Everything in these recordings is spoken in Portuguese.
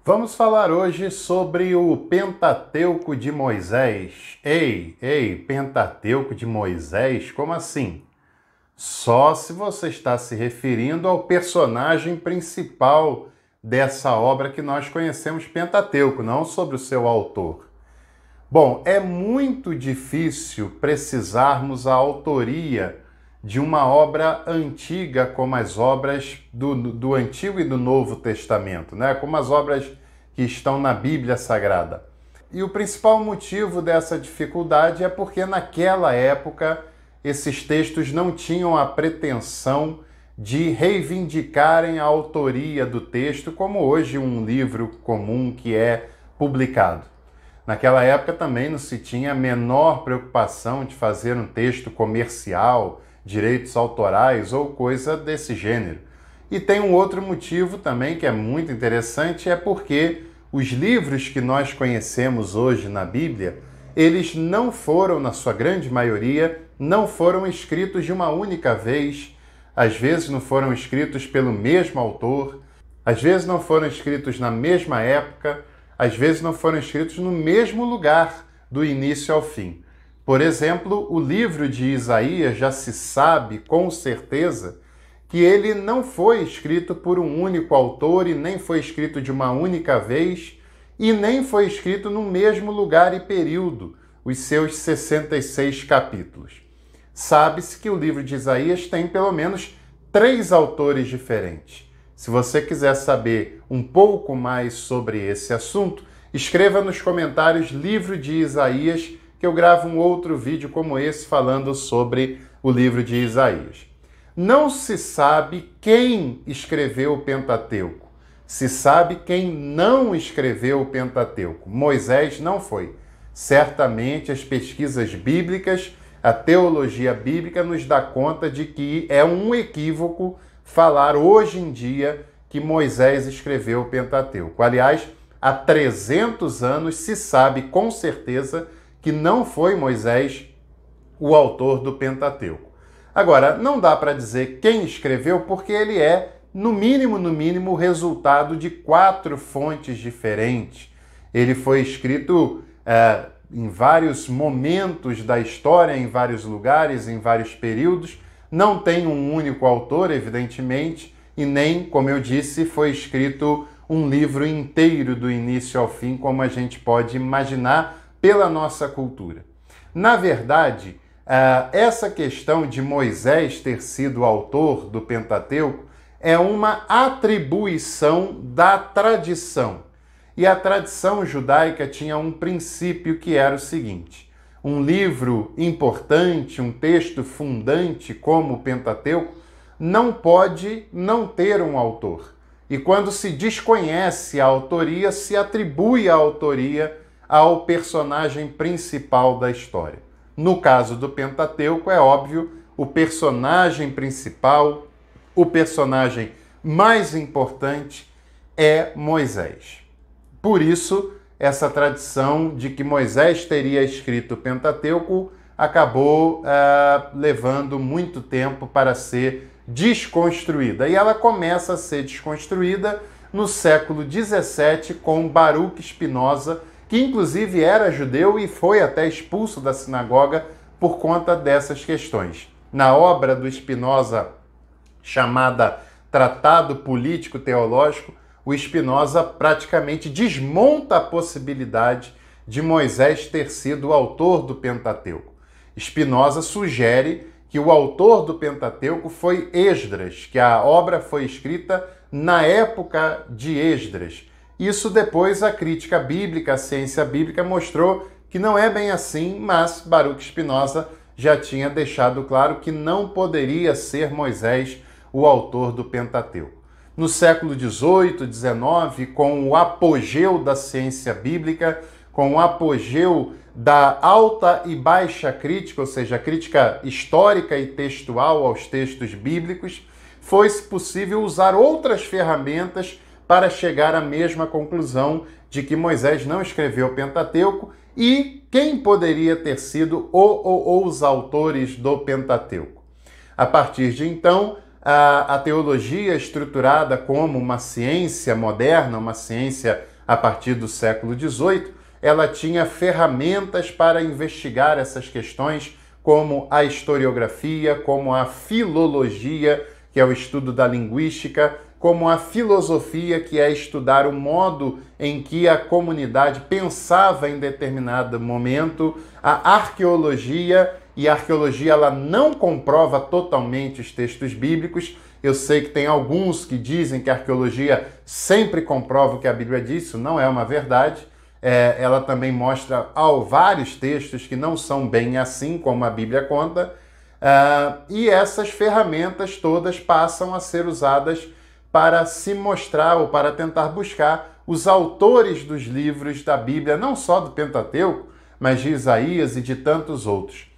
Vamos falar hoje sobre o Pentateuco de Moisés. Ei, Pentateuco de Moisés? Como assim? Só se você está se referindo ao personagem principal dessa obra que nós conhecemos, Pentateuco, não sobre o seu autor. Bom, é muito difícil precisarmos a autoria de uma obra antiga como as obras do Antigo e do Novo Testamento, né? Como as obras que estão na Bíblia Sagrada. E o principal motivo dessa dificuldade é porque naquela época esses textos não tinham a pretensão de reivindicarem a autoria do texto, como hoje um livro comum que é publicado. Naquela época também não se tinha a menor preocupação de fazer um texto comercial, direitos autorais ou coisa desse gênero. E tem um outro motivo também que é muito interessante, é porque os livros que nós conhecemos hoje na Bíblia, eles não foram, na sua grande maioria, não foram escritos de uma única vez, às vezes não foram escritos pelo mesmo autor, às vezes não foram escritos na mesma época, às vezes não foram escritos no mesmo lugar, do início ao fim. Por exemplo, o livro de Isaías já se sabe com certeza que ele não foi escrito por um único autor e nem foi escrito de uma única vez e nem foi escrito no mesmo lugar e período, os seus 66 capítulos. Sabe-se que o livro de Isaías tem pelo menos 3 autores diferentes. Se você quiser saber um pouco mais sobre esse assunto, escreva nos comentários livro de Isaías, que eu gravo um outro vídeo como esse falando sobre o livro de Isaías. Não se sabe quem escreveu o Pentateuco. Se sabe quem não escreveu o Pentateuco. Moisés não foi. Certamente as pesquisas bíblicas, a teologia bíblica nos dá conta de que é um equívoco falar hoje em dia que Moisés escreveu o Pentateuco. Aliás, há 300 anos se sabe com certeza que não foi Moisés o autor do Pentateuco. Agora, não dá para dizer quem escreveu porque ele é, no mínimo, o resultado de 4 fontes diferentes. Ele foi escrito em vários momentos da história, em vários lugares, em vários períodos. Não tem um único autor, evidentemente, e nem, como eu disse, foi escrito um livro inteiro do início ao fim, como a gente pode imaginar pela nossa cultura. Na verdade, essa questão de Moisés ter sido o autor do Pentateuco é uma atribuição da tradição. E a tradição judaica tinha um princípio que era o seguinte: um livro importante, um texto fundante como o Pentateuco, não pode não ter um autor. E quando se desconhece a autoria, se atribui a autoria ao personagem principal da história. No caso do Pentateuco, é óbvio, o personagem principal, o personagem mais importante é Moisés. Por isso, essa tradição de que Moisés teria escrito o Pentateuco acabou levando muito tempo para ser desconstruída. E ela começa a ser desconstruída no século XVII com Baruch Spinoza, que inclusive era judeu e foi até expulso da sinagoga por conta dessas questões. Na obra do Spinoza, chamada Tratado Político Teológico, o Spinoza praticamente desmonta a possibilidade de Moisés ter sido o autor do Pentateuco. Spinoza sugere que o autor do Pentateuco foi Esdras, que a obra foi escrita na época de Esdras. Isso depois a crítica bíblica, a ciência bíblica mostrou que não é bem assim, mas Baruch Spinoza já tinha deixado claro que não poderia ser Moisés o autor do Pentateuco. No século XVIII, XIX, com o apogeu da ciência bíblica, com o apogeu da alta e baixa crítica, ou seja, a crítica histórica e textual aos textos bíblicos, foi-se possível usar outras ferramentas para chegar à mesma conclusão de que Moisés não escreveu o Pentateuco e quem poderia ter sido os autores do Pentateuco. A partir de então, a teologia estruturada como uma ciência moderna, uma ciência a partir do século XVIII, ela tinha ferramentas para investigar essas questões, como a historiografia, como a filologia, que é o estudo da linguística, como a filosofia, que é estudar o modo em que a comunidade pensava em determinado momento, a arqueologia, e a arqueologia ela não comprova totalmente os textos bíblicos. Eu sei que tem alguns que dizem que a arqueologia sempre comprova o que a Bíblia diz, isso não é uma verdade. Ela também mostra vários textos que não são bem assim como a Bíblia conta, e essas ferramentas todas passam a ser usadas para se mostrar ou para tentar buscar os autores dos livros da Bíblia, não só do Pentateuco, mas de Isaías e de tantos outros.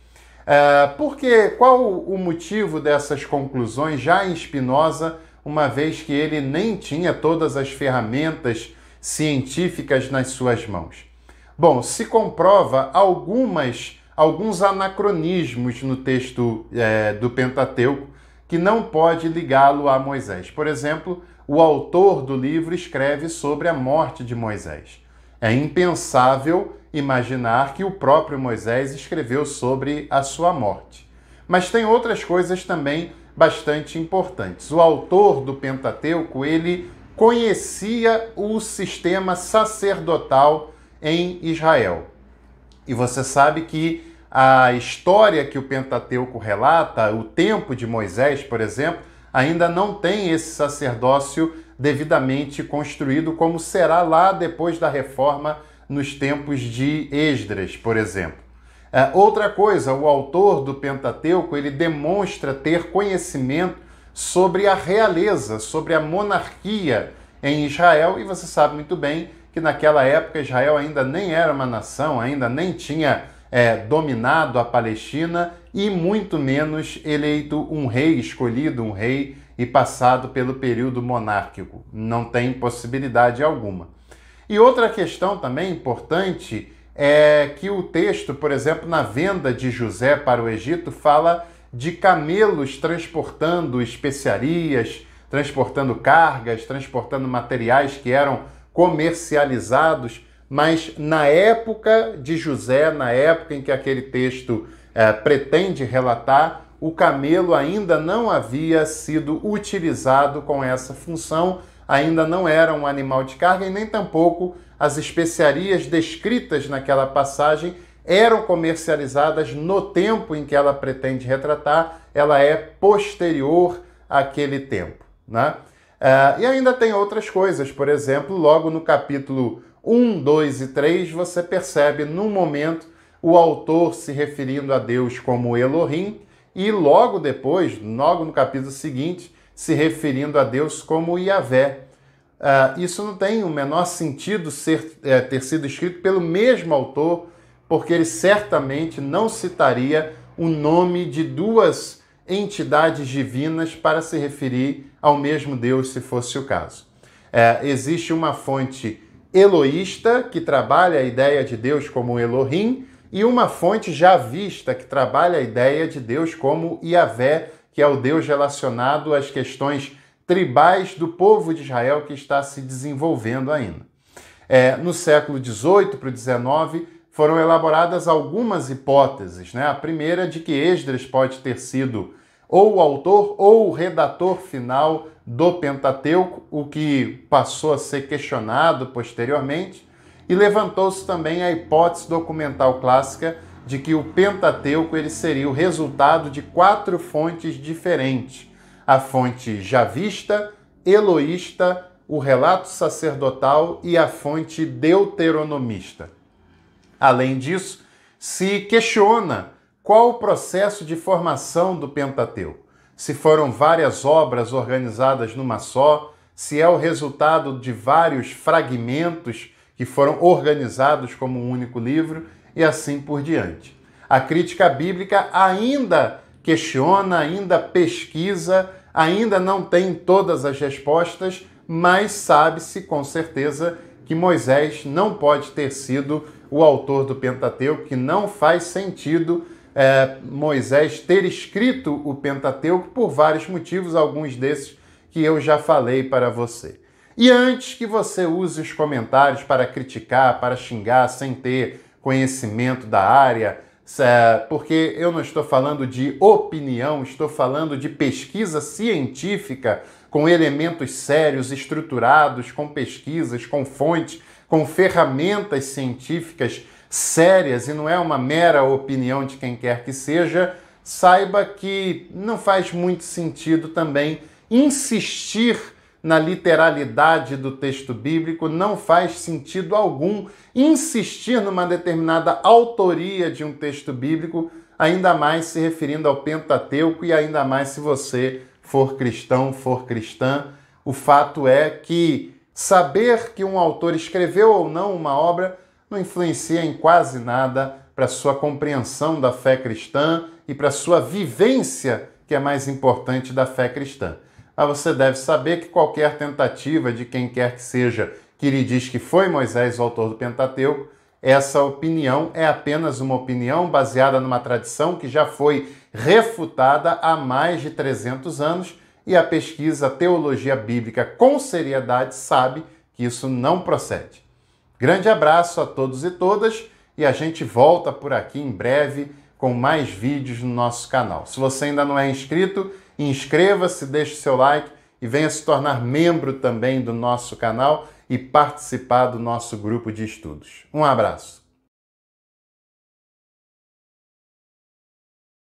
Qual o motivo dessas conclusões já em Spinoza, uma vez que ele nem tinha todas as ferramentas científicas nas suas mãos? Bom, se comprova alguns anacronismos no texto do Pentateuco que não pode ligá-lo a Moisés. Por exemplo, o autor do livro escreve sobre a morte de Moisés. É impensável imaginar que o próprio Moisés escreveu sobre a sua morte. Mas tem outras coisas também bastante importantes. O autor do Pentateuco, ele conhecia o sistema sacerdotal em Israel. E você sabe que a história que o Pentateuco relata, o tempo de Moisés, por exemplo, ainda não tem esse sacerdócio devidamente construído, como será lá depois da reforma nos tempos de Esdras, por exemplo. Outra coisa, o autor do Pentateuco, ele demonstra ter conhecimento sobre a realeza, sobre a monarquia em Israel, e você sabe muito bem que naquela época Israel ainda nem era uma nação, ainda nem tinha dominado a Palestina e muito menos eleito um rei, escolhido um rei e passado pelo período monárquico. Não tem possibilidade alguma. E outra questão também importante é que o texto, por exemplo, na venda de José para o Egito, fala de camelos transportando especiarias, transportando cargas, transportando materiais que eram comercializados, mas na época de José, na época em que aquele texto pretende relatar, o camelo ainda não havia sido utilizado com essa função, ainda não era um animal de carga e nem tampouco as especiarias descritas naquela passagem eram comercializadas no tempo em que ela pretende retratar, ela é posterior àquele tempo, né? E ainda tem outras coisas, por exemplo, logo no capítulo 1, 2 e 3, você percebe, num momento, o autor se referindo a Deus como Elohim e logo depois, logo no capítulo seguinte, se referindo a Deus como Yahvé. Isso não tem o menor sentido ter sido escrito pelo mesmo autor, porque ele certamente não citaria o nome de duas entidades divinas para se referir ao mesmo Deus, se fosse o caso. Existe uma fonte eloísta, que trabalha a ideia de Deus como Elohim, e uma fonte javista, que trabalha a ideia de Deus como Yahvé, que é o Deus relacionado às questões tribais do povo de Israel que está se desenvolvendo ainda. No século XVIII para o XIX, foram elaboradas algumas hipóteses, né? A primeira de que Esdras pode ter sido ou o autor ou o redator final do Pentateuco, o que passou a ser questionado posteriormente, e levantou-se também a hipótese documental clássica de que o Pentateuco ele seria o resultado de 4 fontes diferentes: a fonte javista, eloísta, o relato sacerdotal e a fonte deuteronomista. Além disso, se questiona qual o processo de formação do Pentateuco. Se foram várias obras organizadas numa só, se é o resultado de vários fragmentos que foram organizados como um único livro e assim por diante. A crítica bíblica ainda questiona, ainda pesquisa, ainda não tem todas as respostas, mas sabe-se com certeza que Moisés não pode ter sido o autor do Pentateuco, que não faz sentido Moisés ter escrito o Pentateuco por vários motivos, alguns desses que eu já falei para você. E antes que você use os comentários para criticar, para xingar, sem ter conhecimento da área, porque eu não estou falando de opinião, estou falando de pesquisa científica com elementos sérios, estruturados, com pesquisas, com fontes, com ferramentas científicas sérias, e não é uma mera opinião de quem quer que seja, saiba que não faz muito sentido também insistir na literalidade do texto bíblico, não faz sentido algum insistir numa determinada autoria de um texto bíblico, ainda mais se referindo ao Pentateuco e ainda mais se você for cristão, for cristã. O fato é que saber que um autor escreveu ou não uma obra não influencia em quase nada para a sua compreensão da fé cristã e para a sua vivência, que é mais importante, da fé cristã. Mas você deve saber que qualquer tentativa de quem quer que seja que lhe diz que foi Moisés o autor do Pentateuco, essa opinião é apenas uma opinião baseada numa tradição que já foi refutada há mais de 300 anos e a pesquisa, a teologia bíblica com seriedade sabe que isso não procede. Grande abraço a todos e todas e a gente volta por aqui em breve com mais vídeos no nosso canal. Se você ainda não é inscrito, inscreva-se, deixe seu like e venha se tornar membro também do nosso canal e participar do nosso grupo de estudos. Um abraço.